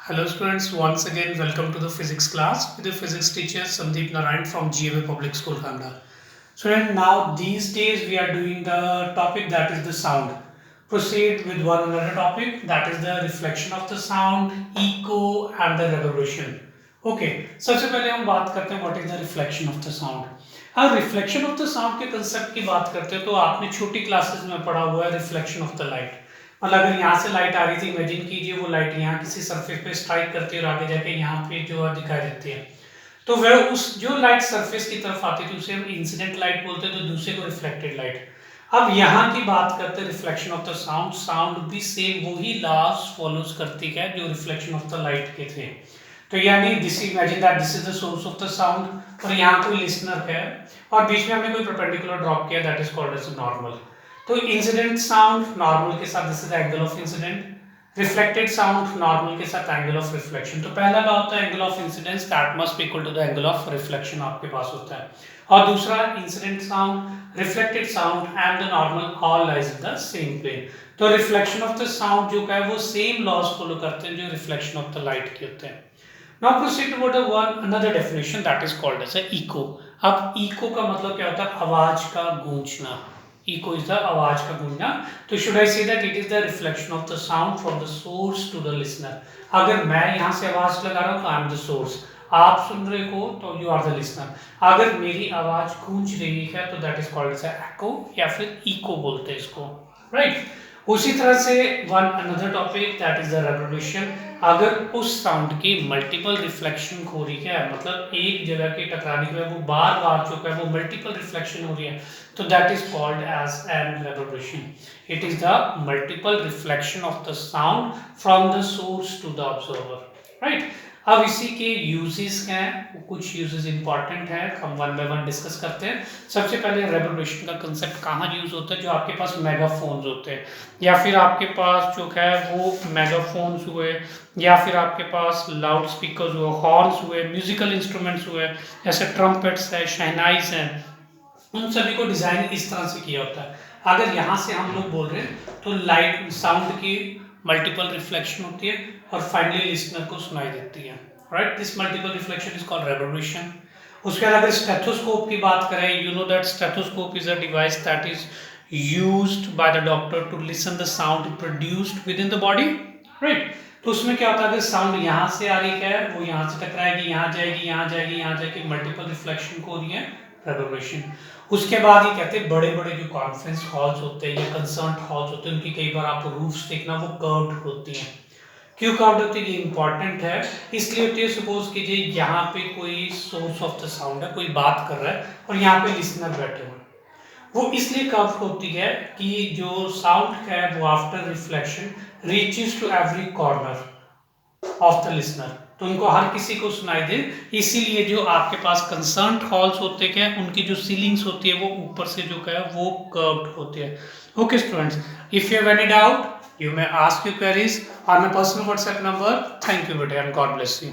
Hello students, once again welcome to the physics class with the physics teacher Sandeep Narayan from GMA Public School Kangra. Student, now these days we are doing the topic that is the sound. Proceed with one another topic that is the reflection of the sound, echo and the reverberation. Okay, सबसे पहले हम बात करते हैं what is the reflection of the sound. अब reflection of the sound के concept की बात करते हैं तो आपने छोटी क्लासेस में पढ़ा हुआ है रिफ्लेक्शन ऑफ द लाइट। मतलब अगर यहाँ से लाइट आ रही थी, इमेजिन कीजिए वो लाइट यहाँ किसी सरफेस पे स्ट्राइक करती है और आगे जाके यहाँ पे जो है दिखाई देती है, तो वह उस जो लाइट सरफेस की तरफ आती थी उसे हम इंसिडेंट लाइट बोलते हैं, तो दूसरे को रिफ्लेक्टेड लाइट। अब यहाँ की बात करते हैं reflection of the sound. Sound भी सेम वही लॉज फॉलोज करती है जो रिफ्लेक्शन ऑफ द लाइट के थे। तो यानी this imagine that this is the source of the sound और यहाँ कोई लिसनर है और बीच में हमने कोई परपेंडिकुलर ड्रॉप किया, that is called as normal. तो इंसिडेंट साउंड नॉर्मल के साथ this is angle of incident, reflected sound normal के साथ एंगल ऑफ रिफ्लेक्शन। तो पहला लॉ होता है angle of incidence that must be equal to the angle of reflection आपके पास होता है, और दूसरा incident sound, reflected sound and the normal all lies in the same plane. तो रिफ्लेक्शन ऑफ द साउंड जो है वो सेम लॉज फॉलो करते हैं जो रिफ्लेक्शन ऑफ द लाइट के होते हैं। Now proceed toward another definition that is called as a echo. अब echo का मतलब क्या होता है? आवाज का गूंजना। Echo is the आवाज का गूंजना। तो should I say that it is the reflection of the sound from the source to the listener? अगर मैं यहाँ से आवाज लगा रहा हूँ तो I am the source, आप सुन रहे हो तो you are the listener। अगर मेरी आवाज गूंज रही है तो that is called as a echo या फिर echo बोलते हैं इसको, right? उसी तरह से one another topic that is the revolution. अगर उस साउंड की मल्टीपल रिफ्लेक्शन हो रही है, मतलब एक जगह के टकराने के बाद वो बार बार जो है वो मल्टीपल रिफ्लेक्शन हो रही है, तो that is called as an revolution. It is the multiple reflection of the sound from the source to the observer, right. अब इसी के यूजेस क्या हैं, कुछ यूजेस इंपॉर्टेंट है, हम वन बाय वन डिस्कस करते हैं। सबसे पहले रेवोल्यूशन का कंसेप्ट कहाँ यूज होता है? जो आपके पास मेगाफोन्स होते हैं या फिर आपके पास जो है वो मेगाफोन्स हुए या फिर आपके पास लाउड स्पीकर्स हुए, हॉर्न्स हुए, म्यूजिकल इंस्ट्रूमेंट्स हुए जैसे ट्रम्पेट्स है, शहनाइज हैं, उन सभी को डिजाइन इस तरह से किया होता है। अगर यहाँ से हम लोग बोल रहे हैं तो लाइट साउंड की मल्टीपल रिफ्लेक्शन होती है और फाइनली लिसनर को सुनाई देती है, right. This multiple reflection is called revolution. उसके बाद अगर स्टेथोस्कोप की बात करें, you know that stethoscope is a device that is used by the doctor to listen the sound produced within the body, right. तो उसमें क्या होता है, अगर साउंड यहाँ से आ रही है वो यहाँ से टकराएगी, यहाँ जाएगी, यहाँ जाएगी, यहाँ जाएगी, मल्टीपल रिफ्लेक्शन को हो रही है रेवोल्यूशन। उसके बाद ये कहते हैं बड़े बड़े जो कॉन्फ्रेंस हॉल्स होते हैं या कंसर्ट हॉल्स होते हैं उनकी कई बार आप रूफ्स देखना वो कर्व्ड होती हैं। क्यों कर्व्ड होती है? ये इंपॉर्टेंट है, इसलिए होती है सपोज कीजिए यहाँ पे कोई सोर्स ऑफ द साउंड है, कोई बात कर रहा है और यहाँ पे लिसनर बैठे हुए हैं, वो इसलिए कर्व होती है कि जो साउंड है वो after reflection reaches to every corner of the listener, तो उनको हर किसी को सुनाई दे। इसीलिए जो आपके पास कंसर्ट हॉल्स होते हैं उनकी जो सीलिंग्स होती है वो ऊपर से जो है वो कर्व्ड होती है। Okay students, if you have any doubt you may ask your queries on my personal WhatsApp number. Thank you बेटा एंड गॉड ब्लेस यू।